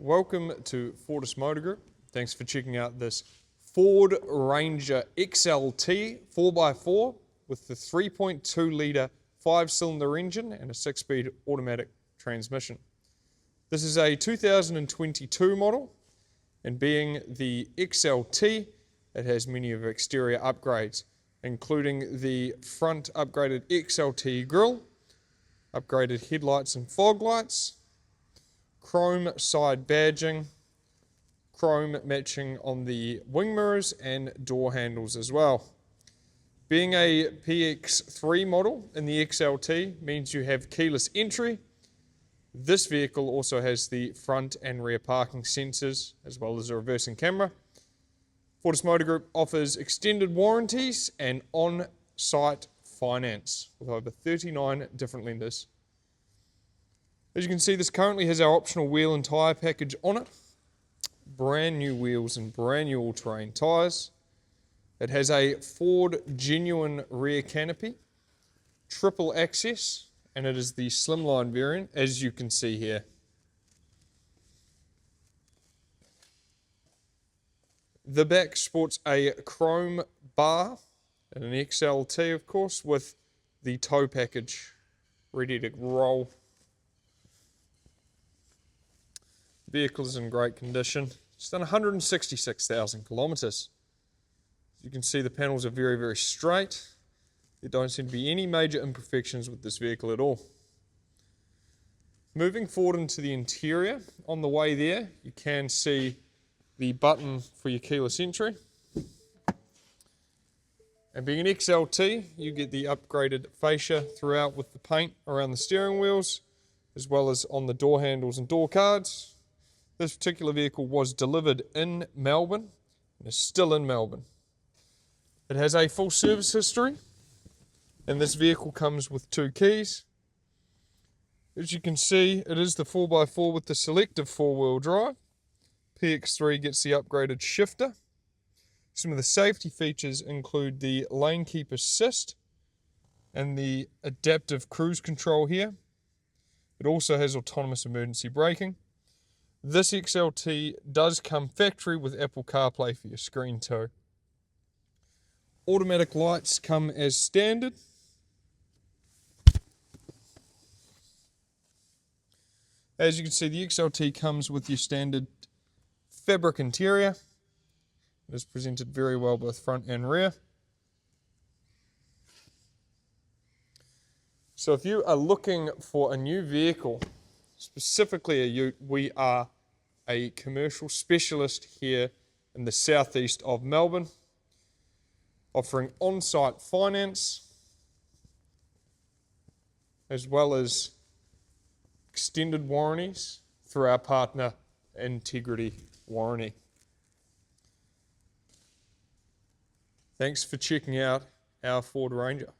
welcome to Fordist Motor Group. Thanks for checking out this Ford Ranger XLT 4x4 with the 3.2 litre 5-cylinder engine and a 6-speed automatic transmission. This is a 2022 model, and being the XLT, it has many of exterior upgrades, including the front upgraded XLT grille, upgraded headlights and fog lights, chrome side badging, chrome matching on the wing mirrors and door handles as well. Being a PX3 model in the XLT means you have keyless entry. This vehicle also has the front and rear parking sensors as well as a reversing camera. Fordist Motor Group offers extended warranties and on-site finance with over 39 different lenders. As you can see, this currently has our optional wheel and tyre package on it. Brand new wheels and brand new all-terrain tyres. It has a Ford genuine rear canopy, triple access, and it is the slimline variant, as you can see here. The back sports a chrome bar and an XLT, of course, with the tow package ready to roll. The vehicle is in great condition. It's done 166,000 kilometres. As you can see, the panels are very, very straight. There don't seem to be any major imperfections with this vehicle at all. Moving forward into the interior, on the way there, you can see the button for your keyless entry. And being an XLT, you get the upgraded fascia throughout with the paint around the steering wheels, as well as on the door handles and door cards. This particular vehicle was delivered in Melbourne and is still in Melbourne. It has a full service history, and this vehicle comes with 2 keys. As you can see, it is the 4x4 with the selective 4-wheel drive. PX3 gets the upgraded shifter. Some of the safety features include the lane keep assist and the adaptive cruise control here. It also has autonomous emergency braking. This XLT does come factory with Apple CarPlay for your screen too. Automatic lights come as standard. As you can see, the XLT comes with your standard fabric interior. It is presented very well both front and rear. So if you are looking for a new vehicle, specifically a ute, we are a commercial specialist here in the southeast of Melbourne, offering on-site finance as well as extended warranties through our partner Integrity Warranty. Thanks for checking out our Ford Ranger.